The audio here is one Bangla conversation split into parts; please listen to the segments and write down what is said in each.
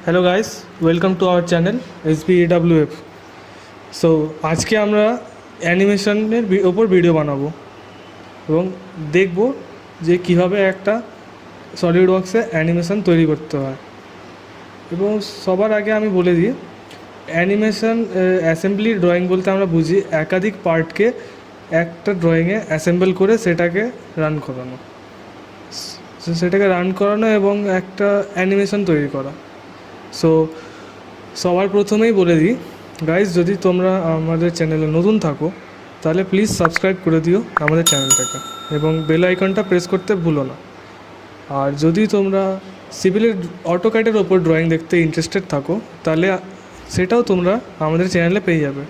Hello guys, welcome to our channel SBEWF। So আজকে আমরা অ্যানিমেশনের ওপর ভিডিও বানাবো এবং দেখব যে কীভাবে একটা সলিড ওয়ার্কসে অ্যানিমেশন তৈরি করতে হয়। এবং সবার আগে আমি বলে দিই, অ্যানিমেশন অ্যাসেম্বলি ড্রয়িং বলতে আমরা বুঝি একাধিক পার্টকে একটা ড্রয়িংয়ে অ্যাসেম্বল করে সেটাকে রান করানো এবং একটা অ্যানিমেশন তৈরি করা। সো সবার প্রথমেই বলে দিই গাইজ, যদি তোমরা আমাদের চ্যানেলে নতুন থাকো তাহলে প্লিজ সাবস্ক্রাইব করে দিও আমাদের চ্যানেলটাকে এবং বেল আইকনটা প্রেস করতে ভুলো না। আর যদি তোমরা সিভিলের অটোক্যাডের ওপর ড্রয়িং দেখতে ইন্টারেস্টেড থাকো তাহলে সেটাও তোমরা আমাদের চ্যানেলে পেয়ে যাবে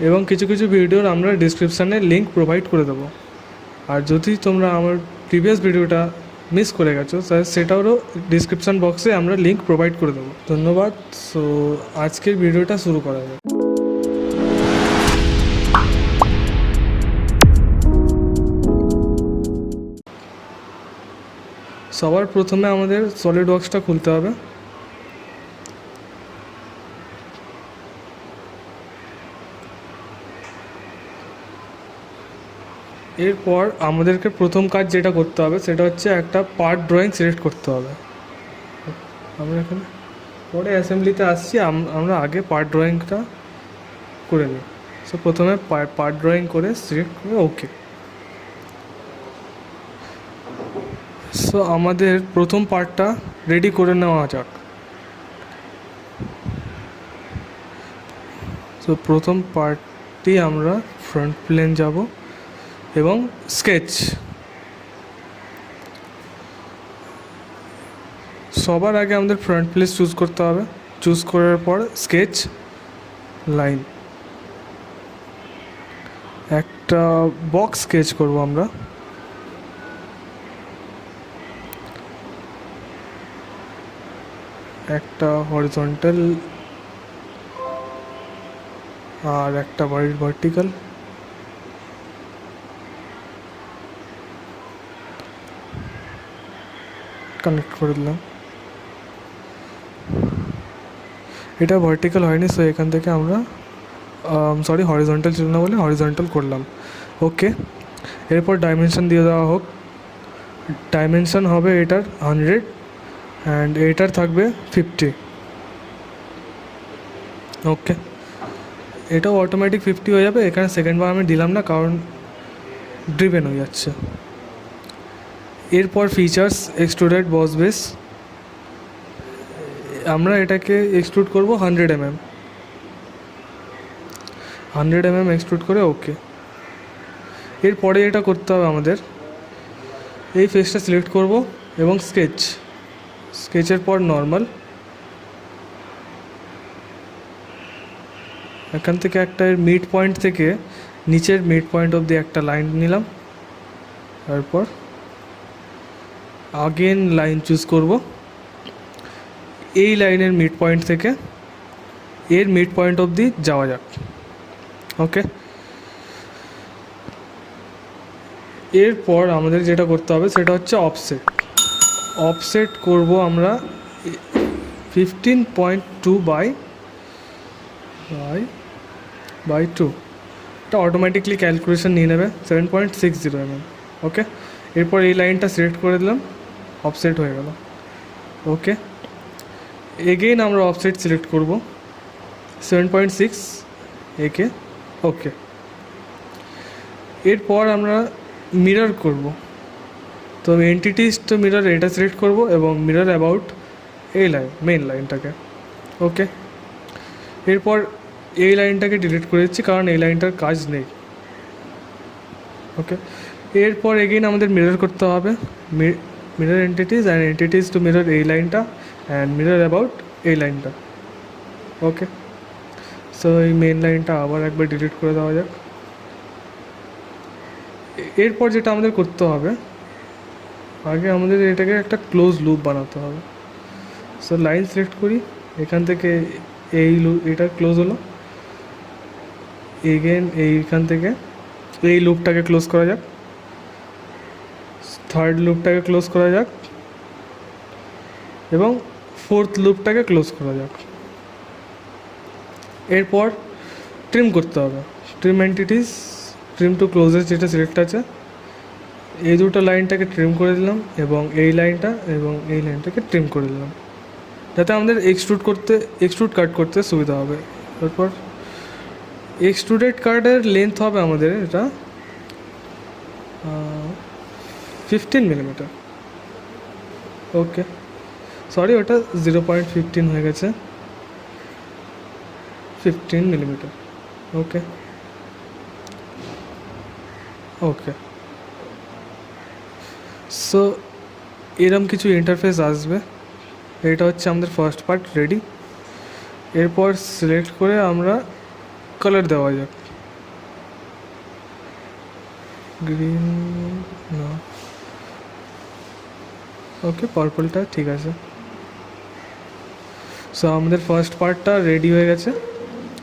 এবং কিছু কিছু ভিডিওর আমরা ডিসক্রিপশানে লিঙ্ক প্রোভাইড করে দেবো। আর যদি তোমরা আমার প্রিভিয়াস ভিডিওটা মিস করে গেছো তাহলে সেটারও ডিসক্রিপশান বক্সে আমরা লিঙ্ক প্রোভাইড করে দেবো। ধন্যবাদ। সো আজকের ভিডিওটা শুরু করা যাক। সবার প্রথমে আমাদের সলিড ওয়ার্কসটা খুলতে হবে। এরপর আমাদেরকে প্রথম কাজ যেটা করতে হবে সেটা হচ্ছে একটা পার্ট ড্রয়িং সিলেক্ট করতে হবে। আমরা এখানে পরে অ্যাসেম্বলিতে আসছি, আমরা আগে পার্ট ড্রয়িংটা করে নিই। সো প্রথমে পার্ট ড্রয়িং করে সিলেক্ট করে ওকে। সো আমাদের প্রথম পার্টটা রেডি করে নেওয়া যাক। সো প্রথম পার্টটি আমরা ফ্রন্ট প্লেন যাব এবং স্কেচ। সবার আগে আমাদের ফ্রন্ট প্লেস চুজ করতে হবে। চুজ করার পর স্কেচ লাইন, একটা বক্স স্কেচ করব আমরা। একটা হরিজন্টাল আর একটা ভার্টিক্যাল। কানেক্ট করে দিলাম। এটা ভার্টিক্যাল হয়নি, সো এখান থেকে আমরা হরিজন্টাল ছিল না বলে হরিজন্টাল করলাম। ওকে, এরপর ডাইমেনশন দিয়ে দেওয়া হোক। ডাইমেনশন হবে এটার 100 অ্যান্ড এটার থাকবে 50। ওকে, এটাও অটোমেটিক 50 হয়ে যাবে। এখানে সেকেন্ড বার আমি দিলাম না কারণ ড্রিভেন হয়ে যাচ্ছে। এরপর ফিচার্স, এক্সট্রুডেড বস বেস, আমরা এটাকে এক্সট্রুড করব 100 mm এক্সট্রুড করে ওকে। এরপরে এটা করতে হবে আমাদের, এই ফেসটা সিলেক্ট করব এবং স্কেচের পর নর্মাল। এখান থেকে একটা মিড পয়েন্ট থেকে নিচের মিড পয়েন্ট অবধি একটা লাইন নিলাম। তারপর আগেন লাইন চুজ করব। এই লাইনের মিড পয়েন্ট থেকে এর মিড পয়েন্ট অবধি যাওয়া যাক। ওকে, এরপর আমাদের যেটা করতে হবে সেটা হচ্ছে অফসেট করব আমরা 15.2 বাই 2। এটা অটোমেটিকলি ক্যালকুলেশন নিয়ে নেবে 7.60 mm। ওকে, এরপর এই লাইনটা সিলেক্ট করে দিলাম, অফসেট হয়ে গেল। ওকে, এগেইন আমরা অফসেট সিলেক্ট করব 7.6 একে। ওকে, এরপর আমরা মিরর করব। তো এন্টিটিস টু মিরর এটা সিলেক্ট করব এবং মিরর অ্যাবাউট এই মেইন লাইনটাকে। ওকে, এরপর এই লাইনটাকে ডিলিট করে দিচ্ছি কারণ এই লাইনটার কাজ নেই। ওকে, এরপর এগেইন আমাদের মিরর করতে হবে। Mirror entities and entities to mirror এই লাইনটা অ্যান্ড মিরর অ্যাবাউট এই লাইনটা। ওকে, সো এই মেন লাইনটা আবার একবার ডিলিট করে দেওয়া যাক। এরপর যেটা আমাদের করতে হবে, আগে আমাদের এটাকে একটা ক্লোজ লুপ বানাতে হবে। সো লাইন সিলেক্ট করি, এখান থেকে এটা ক্লোজ হলো। এগেন এইখান থেকে এই লুপটাকে ক্লোজ করা যাক, থার্ড লুপটাকে ক্লোজ করা যাক এবং ফোর্থ লুপটাকে ক্লোজ করা যাক। এরপর ট্রিম করতে হবে, trim entities, trim to closest যেটা সিলেক্ট আছে, এই দুটো লাইনটাকে ট্রিম করে দিলাম এবং এই লাইনটা এবং এই লাইনটাকে ট্রিম করে দিলাম, যাতে আমাদের এক্সট্রুড কাট করতে সুবিধা হবে। তারপর এক্সট্রুডেড কার্ডের লেন্থ হবে আমাদের এটা 15 মিলিমিটার। ওকে, সরি, ওটা 0.15 হয়ে গেছে, 15 মিলিমিটার। ওকে ওকে, সো এরম কিছু ইন্টারফেস আসবে। এটা হচ্ছে আমাদের ফার্স্ট পার্ট রেডি। এরপর সিলেক্ট করে আমরা কালার দেওয়া যাক, গ্রিন না, ওকে পার্পলটা ঠিক আছে। সো আমাদের ফার্স্ট পার্টটা রেডি হয়ে গেছে।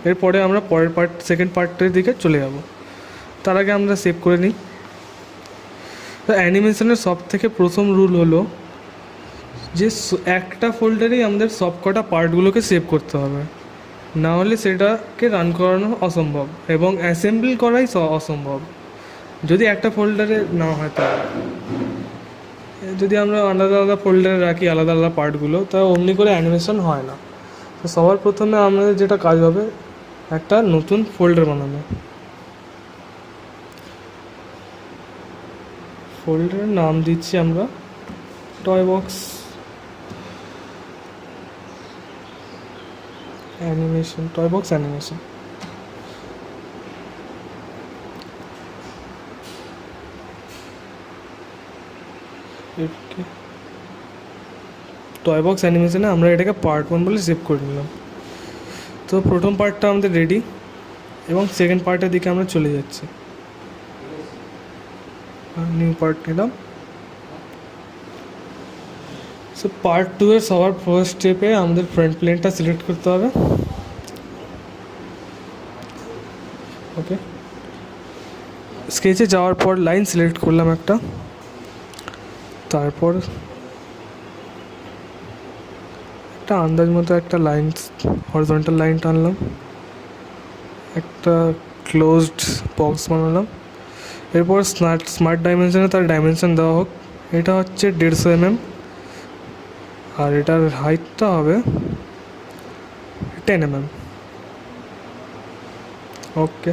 এরপরে আমরা পরের সেকেন্ড পার্টের দিকে চলে যাব। তার আগে আমরা সেভ করে নিই। তো অ্যানিমেশনের সব থেকে প্রথম রুল হলো যে একটা ফোল্ডারেই আমাদের সব কটা পার্টগুলোকে সেভ করতে হবে, না হলে সেটাকে রান করানো অসম্ভব এবং অ্যাসেম্বল করাই অসম্ভব যদি একটা ফোল্ডারে না হয়। তাহলে যদি আমরা আলাদা আলাদা ফোল্ডারে রাখি আলাদা আলাদা পার্টগুলো, তা অমনি করে অ্যানিমেশন হয় না। তো সবার প্রথমে আমাদের যেটা কাজ হবে, একটা নতুন ফোল্ডার বানানো। ফোল্ডারের নাম দিচ্ছি আমরা টয়বক্স অ্যানিমেশন, টয়বক্স অ্যানিমেশন। টয়বক্স অ্যানিমেশনে আমরা এটাকে পার্ট 1 বলে সেভ করে নিলাম। তো প্রথম পার্টটা আমাদের রেডি এবং সেকেন্ড পার্টের দিকে আমরা চলে যাচ্ছি। নিউ পার্ট নিলাম। সো পার্ট 2 এর সবার ফার্স্ট স্টেপে আমাদের ফ্রন্ট প্লেনটা সিলেক্ট করতে হবে। ওকে, স্কেচে যাওয়ার পর লাইন সিলেক্ট করলাম একটা, তারপর একটা আন্দাজ মতো একটা লাইন, হরিজন্টাল লাইন টানলাম, একটা ক্লোজড বক্স বানালাম। এরপর স্মার্ট ডাইমেনশনে তার ডাইমেনশন দেওয়া হোক, এটা হচ্ছে 150 mm আর এটার হাইটটা হবে 10 mm। ওকে,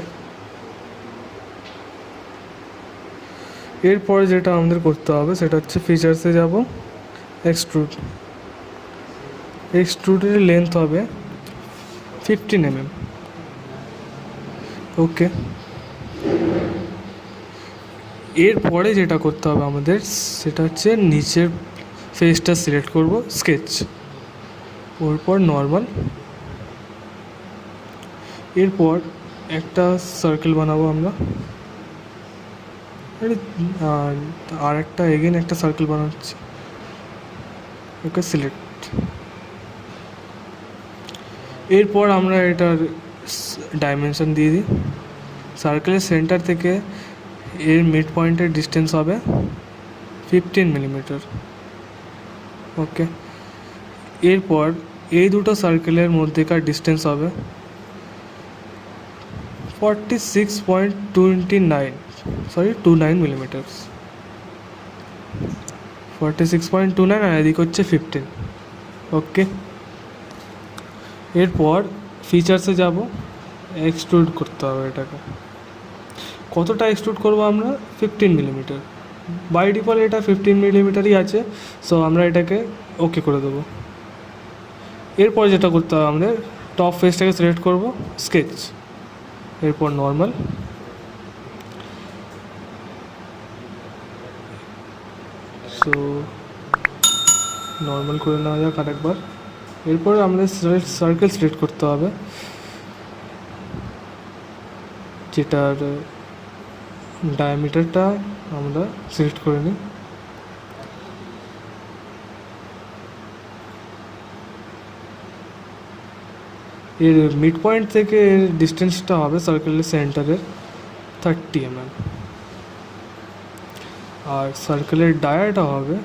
এরপর যেটা আমাদের করতে হবে সেটা হচ্ছে ফিচার্সে যাব, এক্সট্রুডের লেন্থ হবে 15 mm। ওকে, এরপরে যেটা করতে হবে আমাদের সেটা হচ্ছে নিচের ফেসটা সিলেক্ট করব, স্কেচ, ওরপর নর্মাল। এরপর একটা সার্কেল বানাবো আমরা, আর একটা এগেন একটা সার্কেল বানাচ্ছি। ওকে, সিলেক্ট। এরপর আমরা এটার ডাইমেনশন দিয়ে দিই। সার্কেলের সেন্টার থেকে এর মিড পয়েন্টের ডিস্টেন্স হবে 15 মিলিমিটার। ওকে, এরপর এই দুটো সার্কেলের মধ্যেকার ডিস্টেন্স হবে 29 মিলিমিটার, 46.29 আর এদিক হচ্ছে 15। ওকে, এরপর ফিচার্সে যাব, এক্সট্রুড করতে হবে এটাকে। কতটা এক্সট্রুড করবো আমরা? 15 মিলিমিটার। বাই ডিফল্ট এটা 15 মিলিমিটারই আছে, সো আমরা এটাকে ওকে করে দেবো। এরপর যেটা করতে হবে আমাদের, টপ ফেসটাকে সিলেক্ট করব, স্কেচ, এরপর নর্মাল। সো নর্মাল করে নেওয়া যাক আরেকবার। এরপর আমাদের সার্কেল সিলেক্ট করতে হবে, যেটার ডায়ামিটারটা আমরা সিলেক্ট করে নিই। এর মিড পয়েন্ট থেকে এর ডিস্টেন্সটা হবে সার্কেলের সেন্টারের 30 mm, আর সার্কেলের ডায়াটা হবে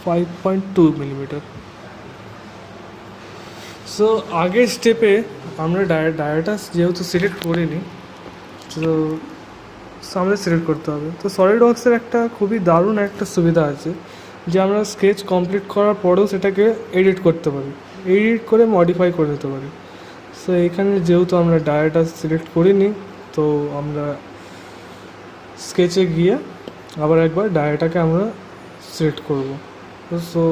5.2 মিলিমিটার। সো আগের স্টেপে আমরা ডায়াটা যেহেতু সিলেক্ট করিনি, তো সামনে সিলেক্ট করতে হবে। তো সলিড ওয়ার্কসের একটা খুবই দারুণ একটা সুবিধা আছে যে আমরা স্কেচ কমপ্লিট করার পরেও সেটাকে এডিট করতে পারি, এডিট করে মডিফাই করে নিতে পারি। সো এখানে যেহেতু আমরা ডায়াটা সিলেক্ট করিনি, তো আমরা স্কেচে গিয়ে আবার একবার ডায়াটাকে আমরা সিলেক্ট করব। সো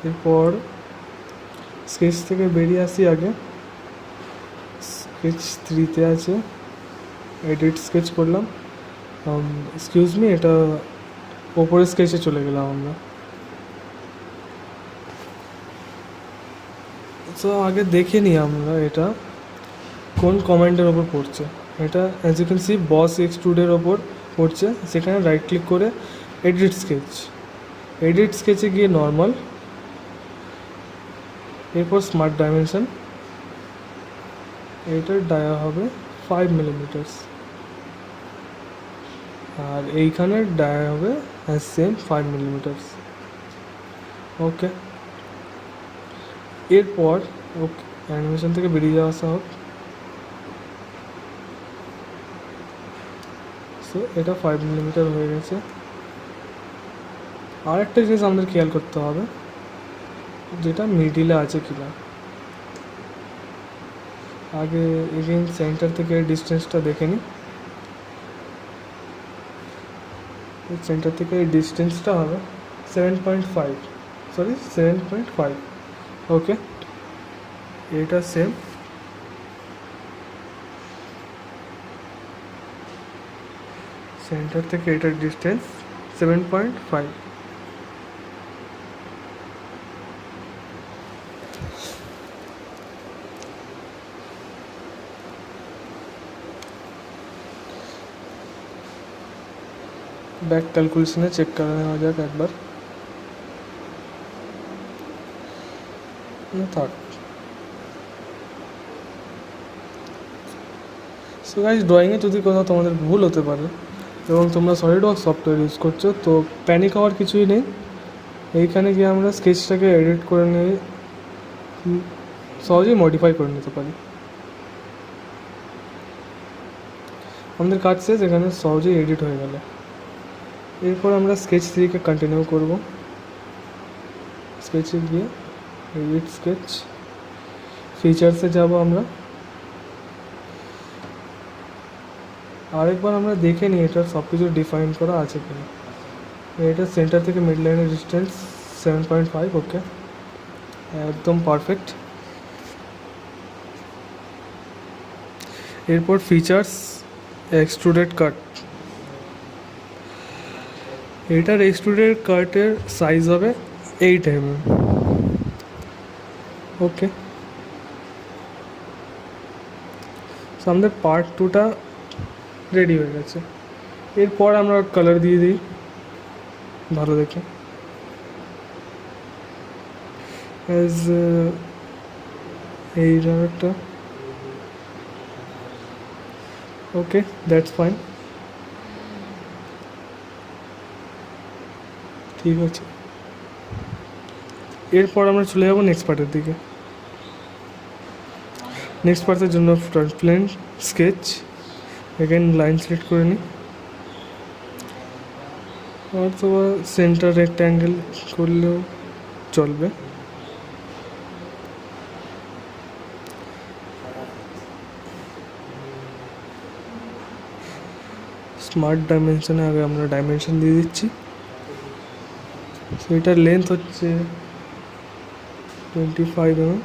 এরপর স্কেচ থেকে বেরিয়ে আসি। আগে স্কেচ 3-তে আছে, এডিট স্কেচ করলাম। এক্সকিউজ মি, এটা ওপরে স্কেচে চলে গেলাম আমরা। সো আগে দেখে নিই আমরা এটা কোন কমান্ডের ওপর পড়ছে। এটা অ্যাজ ইউ ক্যান সি বস এক্সট্রুডের ওপর পড়ছে। সেখানে রাইট ক্লিক করে এডিট স্কেচ, এডিট স্কেচে গিয়ে নর্মাল, এরপর স্মার্ট ডাইমেনশন, এটার ডায়া হবে 5 মিলিমিটার, আর এইখানে ডায়া হবে সেম 5 মিলিমিটার। ওকে, এরপর ওকে অ্যানিমেশন থেকে বেরিয়ে যাওয়া আসা হোক। সো এটা 5 মিলিমিটার হয়ে গেছে। আর একটা জিনিস আমাদের খেয়াল করতে হবে, যেটা মিডিলে আছে কিনা। আগে এগেইন সেন্টার থেকে ডিস্টেন্সটা দেখে নিই। সেন্টার থেকে ডিস্টেন্সটা হবে 7.5। ওকে, এটা সেম। সেন্টার থেকে এটার ডিস্টেন্স 7.5। ব্যাক ক্যালকুলেশনে চেক করে নেওয়া যাক একবার। থাক। সো গাইজ, ড্রয়িংয়ে যদি কোথাও তোমাদের ভুল হতে পারে এবং তোমরা সলিড ওয়ার্কস সফটওয়্যার ইউজ করছো, তো প্যানিক হওয়ার কিছুই নেই। এইখানে গিয়ে আমরা স্কেচটাকে এডিট করে নিয়ে সহজেই মডিফাই করে নিতে পারি। আমাদের কাজ শেষ, এখানে সহজেই এডিট হয়ে গেল। এরপর আমরা স্কেচ 3কে কন্টিনিউ করব। স্কেচে গিয়ে এডিট স্কেচ, ফিচার্সে যাব আমরা। আরেকবার আমরা দেখে নিই এটার সব কিছু ডিফাইন করা আছে কিনা। এটা সেন্টার থেকে মিড লাইনের ডিস্টেন্স 7.5। ওকে, একদম পারফেক্ট। এরপর ফিচার্স, এক্সট্রুডেড কাট। এটার এক্সট্রুডেড কাটের সাইজ হবে 8 mm। ওকে, সো আমাদের পার্ট 2টা রেডি হয়ে গেছে। এরপর আমরা কালার দিয়ে দিই ভালো দেখে, অ্যাজ এই কালারটা। ওকে, দ্যাটস ফাইন, ঠিক আছে। এরপর আমরা চলে যাব নেক্সট পার্টের দিকে। নেক্সট পার্টের জন্য front plane sketch, again line select করে নিই, অথবা সেন্টার রেক্ট্যাঙ্গেল করলেও চলবে। স্মার্ট ডাইমেনশনে আগে আমরা ডাইমেনশন দিয়ে দিচ্ছি। সো এটার লেন্থ হচ্ছে 25 mm,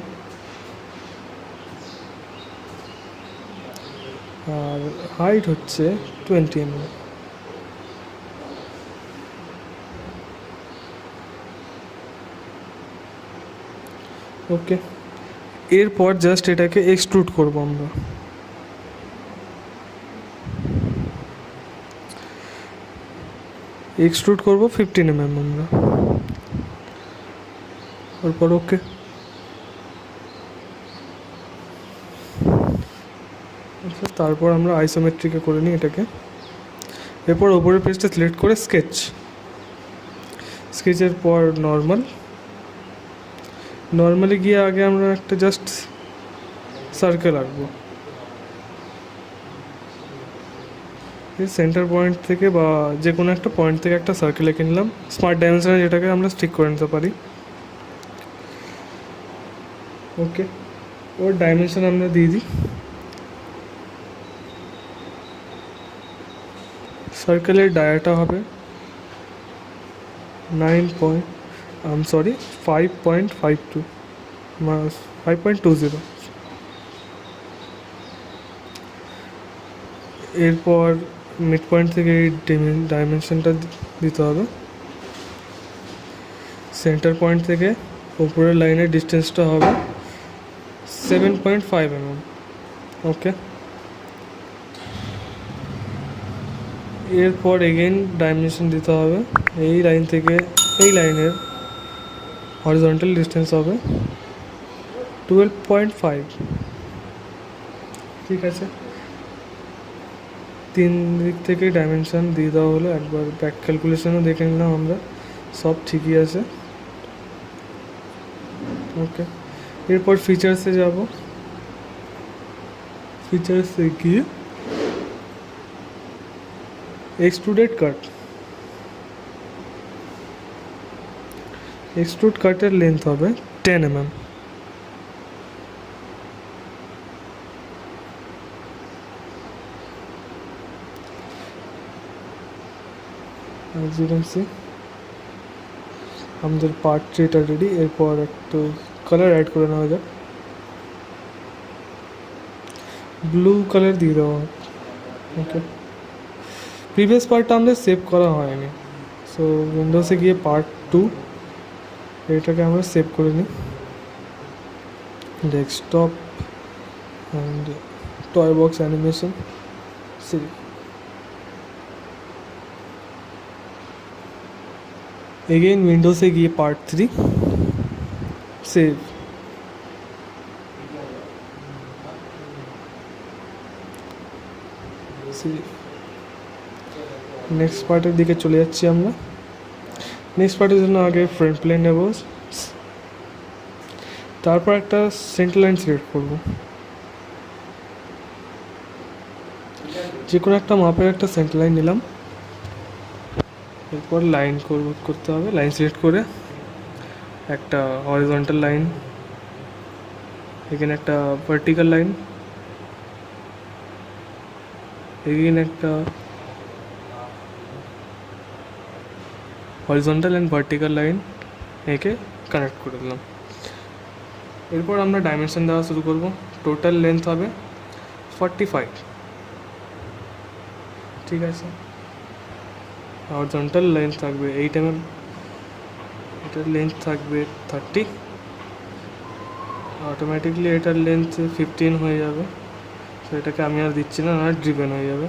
আর হাইট হচ্ছে 20 mm। ওকে, এরপর জাস্ট এটাকে এক্সট্রুড করব আমরা। এক্সট্রুড করব 15 mm আমরা। তারপর ওকে, তারপর আমরা আইসোমেট্রিকে করে নিই এটাকে। এরপর ওপরের পেজটা সিলেক্ট করে স্কেচ, স্কেচের পর নর্মালি গিয়ে আগে আমরা একটা জাস্ট সার্কেল আঁকবো। সেন্টার পয়েন্ট থেকে বা যে কোনো একটা পয়েন্ট থেকে একটা সার্কেল এঁকে নিলাম, স্মার্ট ডাইমেনশনে যেটাকে আমরা স্টিক করে নিতে পারি। ওকে, ওর ডাইমেনশন আমরা দিয়ে দিই। সার্কেলের ডায়াটা হবে 5.52 5.20। এরপর মিড পয়েন্ট থেকে এই ডাইমেনশনটা দিতে হবে। সেন্টার পয়েন্ট থেকে উপরের লাইনের ডিস্টেন্সটা হবে 7.5 mm। ওকে, এরপর এগেইন ডাইমেনশন দিতে হবে। এই লাইন থেকে এই লাইনের হরিজন্টাল ডিস্টেন্স হবে 12.5। ঠিক আছে, তিন দিক থেকে ডাইমেনশন দিয়ে দেওয়া হলো। একবার ব্যাক ক্যালকুলেশনও দেখে নিলাম আমরা, সব ঠিকই আছে। ওকে, এরপর ফিচার্সে যাব। ফিচার্সে গিয়ে এক্সট্রুড কাটের লেন্থ হবে 10 mm। As you can see, আমাদের পার্ট 3টা রেডি। এরপর একটু কালার অ্যাড করে নেওয়া যাক। ব্লু কালার দিয়ে দেওয়া। ওকে, প্রিভিয়াস পার্টটা আমাদের সেভ করা হয়নি, সো উইন্ডোজে গিয়ে পার্ট 2 এটাকে আমরা সেভ করে নিই। Desktop and toy box animation save. Again উইন্ডোজে গিয়ে পার্ট 3 সেভ। নেক্সট পার্টের দিকে চলে যাচ্ছি আমরা। নেক্সট পার্টের জন্য আগে ফ্রন্ট প্লেন নেব, তারপর একটা সেন্টার লাইন সিলেক্ট করব। যে কোনো একটা মাপের একটা সেন্টার লাইন নিলাম। এরপর লাইন করতে হবে। লাইন সিলেক্ট করে একটা হরিজন্টাল লাইন, এখানে একটা ভার্টিক্যাল লাইন, এখানে একটা হরিজন্টাল অ্যান্ড ভার্টিক্যাল লাইন একে কানেক্ট করে দিলাম। এরপর আমরা ডাইমেনশন দেওয়া শুরু করব। টোটাল লেন্থ হবে 45। ঠিক আছে, হরিজন্টাল লেন্থ থাকবে 8 mm, এটার লেন্থ থাকবে 30। অটোমেটিকলি এটার লেন্থ 15 হয়ে যাবে, তো এটাকে আমি আর দিচ্ছি না, ড্রিভেন হয়ে যাবে।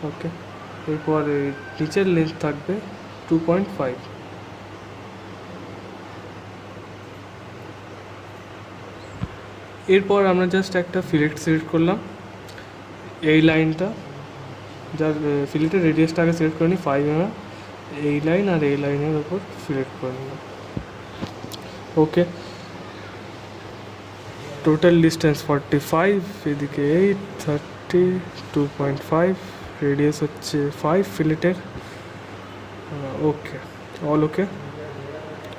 ওকে, এরপর এই নিচের লেন্থ থাকবে 2.5। এরপর আমরা জাস্ট একটা ফিলেট সিলেক্ট করলাম। এই লাইনটা যার ফিলেটের রেডিয়াসটা আগে সিলেক্ট করে নিই 5 mm। এই লাইন আর এই লাইনের ওপর সিলেক্ট করে নিলাম। ওকে, টোটাল ডিস্টেন্স 45, এদিকে 8, 30, 2.5, রেডিয়াস হচ্ছে 5 ফিলেটের। ওকে, অল ওকে।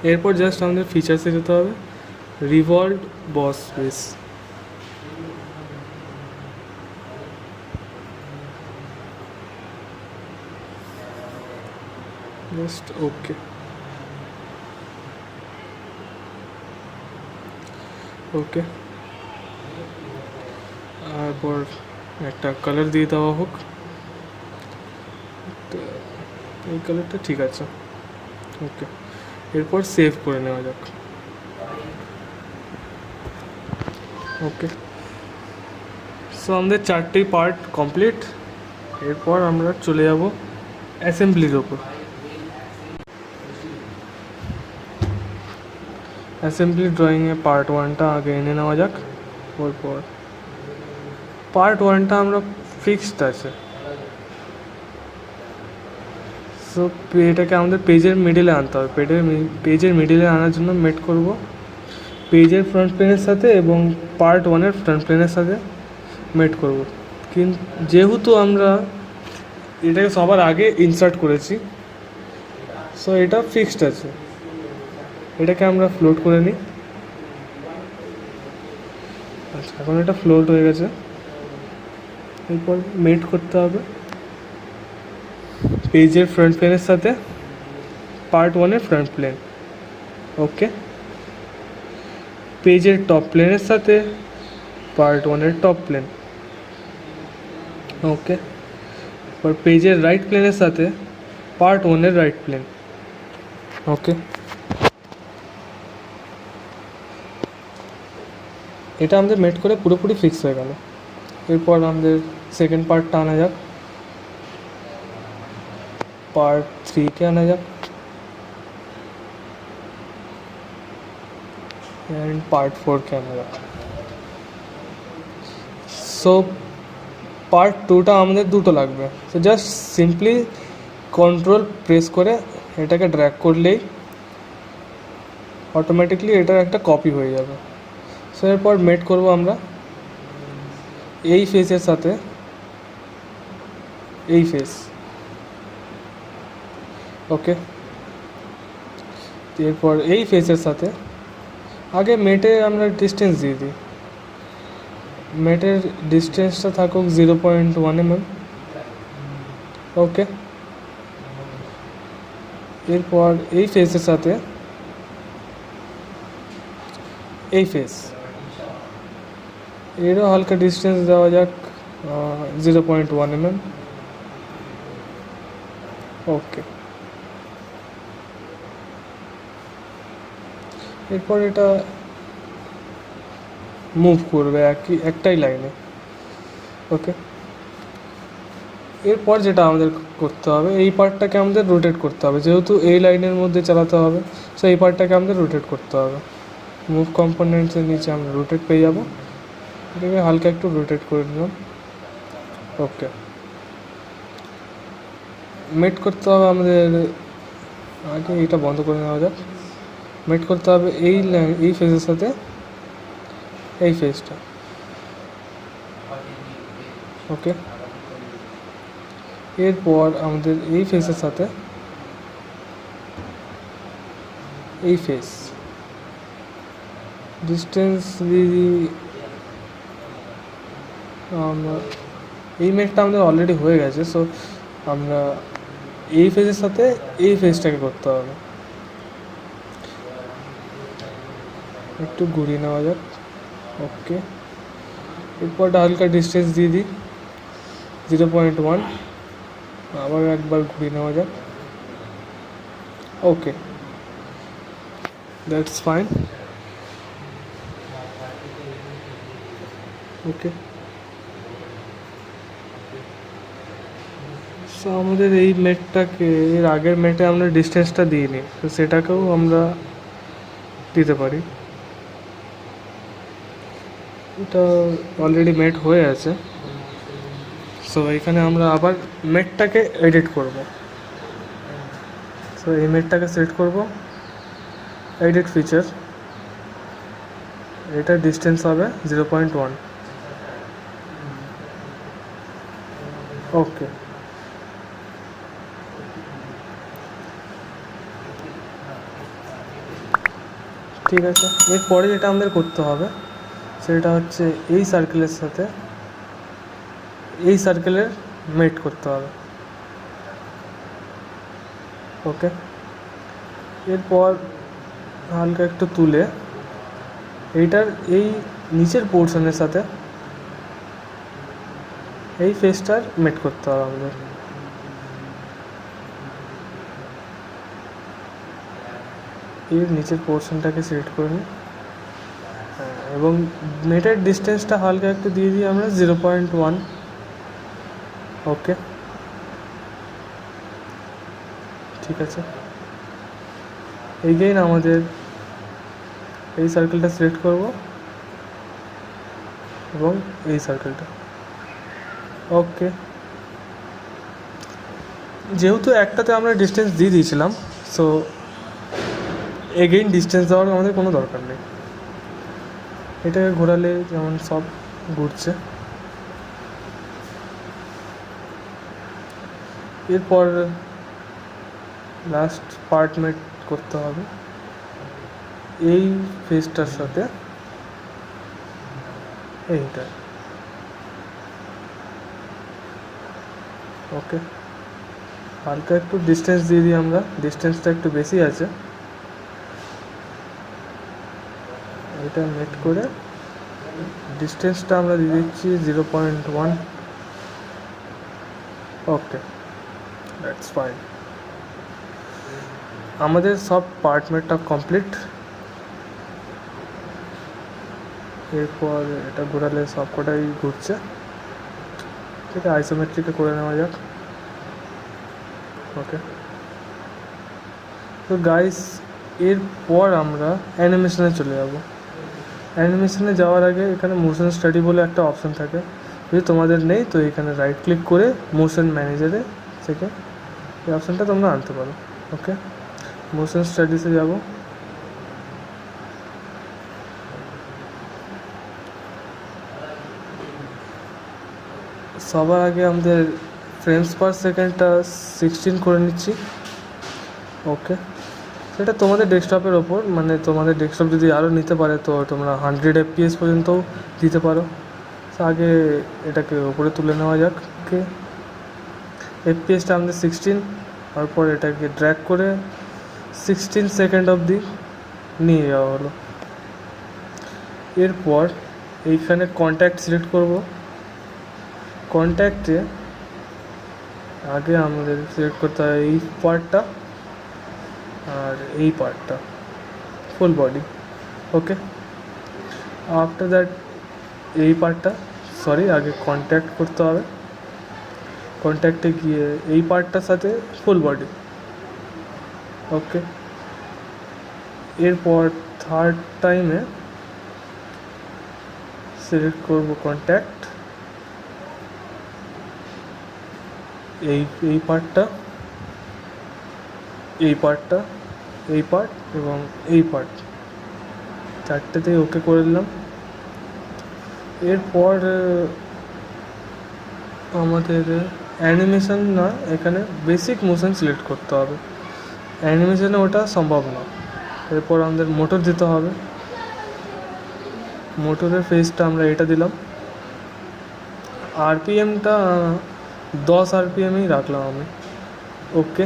এরপর জাস্ট আমাদের ফিচার্সে যেতে হবে। Revolve boss base, just okay. Okay, তারপর একটা কালার দিয়ে দেওয়া হোক। এই কালারটা ঠিক আছে। ওকে, এরপর সেভ করে নেওয়া যাক। ওকে, সো আমাদের 4টি পার্ট কমপ্লিট। এরপর আমরা চলে যাব অ্যাসেম্বলির ওপর। অ্যাসেম্বলি ড্রয়িংয়ে পার্ট 1টা আগে এনে নেওয়া যাক। ওরপর পার্ট 1টা আমরা ফিক্সড আছে, সো সো এটাকে আমাদের পেজের মিডিলে আনতে হবে। পেজের মিডিলে আনার জন্য মেট করব পেজের ফ্রন্ট প্লেনের সাথে এবং পার্ট 1-এর ফ্রন্ট প্লেনের সাথে মেট করব। কিন্তু যেহেতু আমরা এটাকে সবার আগে ইনসার্ট করেছি, সো এটা ফিক্সড আছে। এটাকে আমরা ফ্লোট করে নিই। আচ্ছা, এখন এটা ফ্লোট হয়ে গেছে। এরপর মেট করতে হবে পেজের ফ্রন্ট প্লেনের সাথে পার্ট 1-এর ফ্রন্ট প্লেন। ওকে, পেজের টপ প্লেনের সাথে পার্ট 1-এর টপ প্লেন। ওকে, और पेजेर राइट प्लेनेर साथे पार्ट 1-এর राइट प्लेन। ओके, এটা আমাদের মেট করে পুরোপুরি ফিক্স হয়ে গেল। এরপর আমাদের সেকেন্ড পার্টটা আনা যাক, পার্ট 3-কে আনা যাক অ্যান্ড পার্ট 4-কে আনা যাক। সো পার্ট 2টা আমাদের দুটো লাগবে। তো জাস্ট সিম্পলি কন্ট্রোল প্রেস করে এটাকে ড্র্যাগ করলেই অটোমেটিকলি এটার একটা কপি হয়ে যাবে। সো এরপর মেট করব আমরা এই ফেসের সাথে এই ফেস। ওকে, এরপর এই ফেসের সাথে আগে মেটে আমরা ডিস্টেন্স দিয়ে দিই। মেটের ডিস্টেন্সটা থাকুক 0.1 mm। ওকে, এরপর এই ফেসের সাথে এই ফেস, এরও হালকা ডিস্টেন্স দেওয়া যাক 0.1 mm। ওকে, এরপর এটা মুভ করবে একটাই লাইনে। ওকে, এরপর যেটা আমাদের করতে হবে, এই পার্টটাকে আমাদের রোটেট করতে হবে, যেহেতু এই লাইনের মধ্যে চালাতে হবে। সো এই পার্টটাকে আমাদের রোটেট করতে হবে। মুভ কম্পোনেন্টসের নিচে আমরা রোটেট পেয়ে যাব, এটাকে হালকা একটু রোটেট করে নিলাম। ওকে, মেট করতে হবে আমাদের, আগে এটা বন্ধ করে নেওয়া যাক। মেট করতে হবে এই ফেসের সাথে এই ফেসটা। ওকে, এরপর আমাদের এই ফেসের সাথে এই ফেস ডিস্টেন্স আমরা এই মেটটা আমাদের অলরেডি হয়ে গেছে। সো আমরা এই ফেসের সাথে এই ফেসটাকে করতে হবে। একটু ঘুরিয়ে নেওয়া যাক। ওকে, এরপর হালকা ডিস্টেন্স দিয়ে দিই 0.1। আবার একবার ঘুরিয়ে নেওয়া যাক। ওকে, দ্যাটস ফাইন। ওকে, সো আমাদের এই মেটটাকে, এর আগের মেটে আমরা ডিস্টেন্সটা দিইনি, তো সেটাকেও আমরা দিতে পারি। এটা অলরেডি মেট হয়ে আছে। সো এখানে আমরা আবার মেটটাকে এডিট করব। সো এই মেটটাকে সিলেক্ট করব, এডিট ফিচার, এটার ডিস্টেন্স হবে 0.1। ওকে, ঠিক আছে। এরপরে যেটা আমাদের করতে হবে সেটা হচ্ছে এই সার্কেলের সাথে এই সার্কেলের মেট করতে হবে। ওকে, এরপর হালকা একটু তুলে এইটার এই নিচের পোর্শনের সাথে এই ফেসটার মেট করতে হবে আমাদের। এর নিচের পোর্শনটাকে সিলেক্ট করে নিই এবং মেটের ডিস্টেন্সটা হালকা একটু দিয়ে দিই আমরা 0.1। ওকে, ঠিক আছে। এগেইন আমাদের এই সার্কেলটা সিলেক্ট করব এবং এই সার্কেলটা। ওকে, যেহেতু একটাতে আমরা ডিস্টেন্স দিয়ে দিয়েছিলাম, সো এগেইন ডিস্টেন্স দেওয়ার আমাদের কোনো দরকার নেই। এটাকে ঘোরালে যেমন সব ঘুরছে। এরপর লাস্ট পার্ট মেট করতে হবে এই ফেসটার সাথে এইটা। ওকে, হালকা একটু ডিস্টেন্স দিয়ে দিই আমরা, ডিস্টেন্সটা একটু বেশি আছে। এটা মেট করে ডিস্টেন্সটা আমরা দিয়ে দিচ্ছি 0.1। ওকে, দ্যাটস ফাইন। আমাদের সব পার্ট মেটটা কমপ্লিট। এরপর এটা ঘোরালে সব কটাই ঘুরছে। ঠিক আছে, আইসোমেট্রিকে করে নেওয়া যাক। ওকে, তো গাইস এরপর আমরা অ্যানিমেশনে চলে যাব। অ্যানিমেশনে যাওয়ার আগে এখানে মোশন স্টাডি বলে একটা অপশান থাকে, যদি তোমাদের নেই তো এখানে রাইট ক্লিক করে মোশন ম্যানেজারে থেকে এই অপশানটা তোমরা আনতে পারো। ওকে, মোশন স্টাডিসে যাব। সবার আগে আমাদের ফ্রেমস পার সেকেন্ডটা 16 করে নিচ্ছি। ওকে, সেটা তোমাদের ডেস্কটপের ওপর, মানে তোমাদের ডেস্কটপ যদি আরও নিতে পারে তো তোমরা 100 FPS পর্যন্তও দিতে পারো। তো আগে এটাকে ওপরে তুলে নেওয়া যাক। ওকে, এফপিএসটা আমাদের 16, তারপর এটাকে ড্র্যাগ করে 16 সেকেন্ড অবধি নিয়ে যাওয়া হলো। এরপর এইখানে কন্ট্যাক্ট সিলেক্ট করব। কন্ট্যাক্টে আগে আমাদের সিলেক্ট করতে হয় এই পার্টটা আর এই পার্টটা, full body. Okay, after that এই পার্টটা, সরি আগে কন্ট্যাক্ট করতে হবে। কন্ট্যাক্টে গিয়ে এই পার্টটার সাথে ফুল বডি। ওকে, এরপর থার্ড টাইমে সিলেক্ট করব কন্ট্যাক্ট, এই পার্টটা, এই পার্টটা, এই পার্ট এবং এই পার্ট, চারটেতেই ওকে করে দিলাম। এরপর আমাদের অ্যানিমেশন না, এখানে বেসিক মোশন সিলেক্ট করতে হবে, অ্যানিমেশনে ওটা সম্ভব না। এরপর আমাদের মোটর দিতে হবে। মোটরের ফেসটা আমরা এটা দিলাম, আরপিএমটা 10 আরপিএমই রাখলাম আমি। ওকে,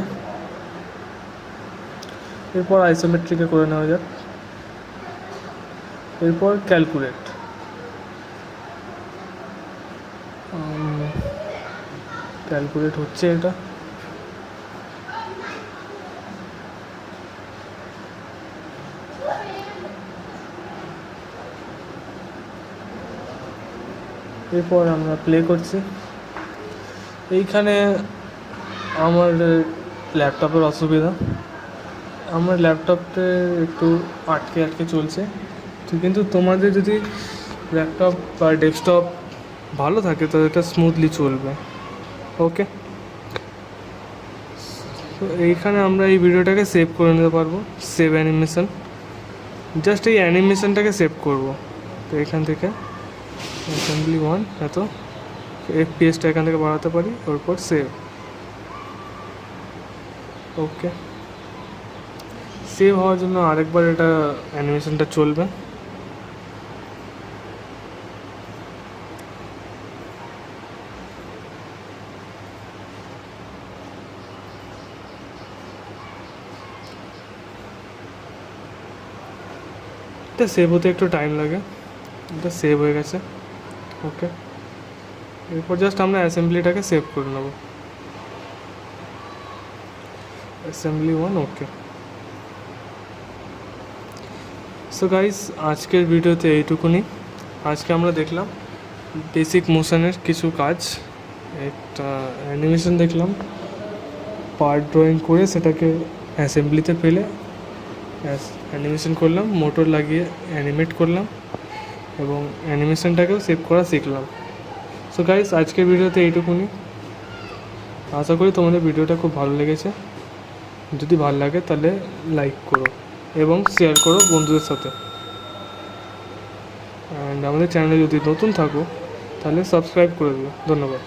এরপর আইসোমেট্রিকে করে নেওয়া যাক। এরপর ক্যালকুলেট, ক্যালকুলেট হচ্ছে এটা। এরপর আমরা প্লে করছি। এইখানে আমার ল্যাপটপের অসুবিধা, আমার ল্যাপটপে একটু আটকে আটকে চলছে, তো কিন্তু তোমাদের যদি ল্যাপটপ বা ডেস্কটপ ভালো থাকে তো এটা স্মুথলি চলবে। ওকে, তো এইখানে আমরা এই ভিডিওটাকে সেভ করে নিতে পারবো, সেভ অ্যানিমেশন। জাস্ট এই অ্যানিমেশনটাকে সেভ করব। তো এখান থেকে অ্যাসেম্বলি 1 এত এফপিএসটা এখান থেকে বাড়াতে পারি, ওরপর সেভ। ওকে, সেভ হওয়ার জন্য আরেকবার এটা অ্যানিমেশনটা চলবে। এটা সেভ হতে একটু টাইম লাগে, এটা সেভ হয়ে গেছে। ওকে, এরপর জাস্ট আমরা অ্যাসেম্বলিটাকে সেভ করে নেব, অ্যাসেম্বলি 1। ওকে, সো গাইস আজকের ভিডিওতে এইটুকুনি। আজকে আমরা দেখলাম বেসিক মোশনের কিছু কাজ, একটা অ্যানিমেশন দেখলাম, পার্ট ড্রয়িং করে সেটাকে অ্যাসেম্বলিতে ফেলে অ্যানিমেশন করলাম, মোটর লাগিয়ে অ্যানিমেট করলাম এবং অ্যানিমেশনটাকেও সেভ করা শিখলাম। সো গাইস আজকের ভিডিওতে এইটুকুনি। আশা করি তোমাদের ভিডিওটা খুব ভালো লেগেছে। যদি ভালো লাগে তাহলে লাইক করো এবং শেয়ার করো বন্ধুদের সাথে। অ্যান্ড আমাদের চ্যানেলে যদি নতুন থাকো তাহলে সাবস্ক্রাইব করে দিও। ধন্যবাদ।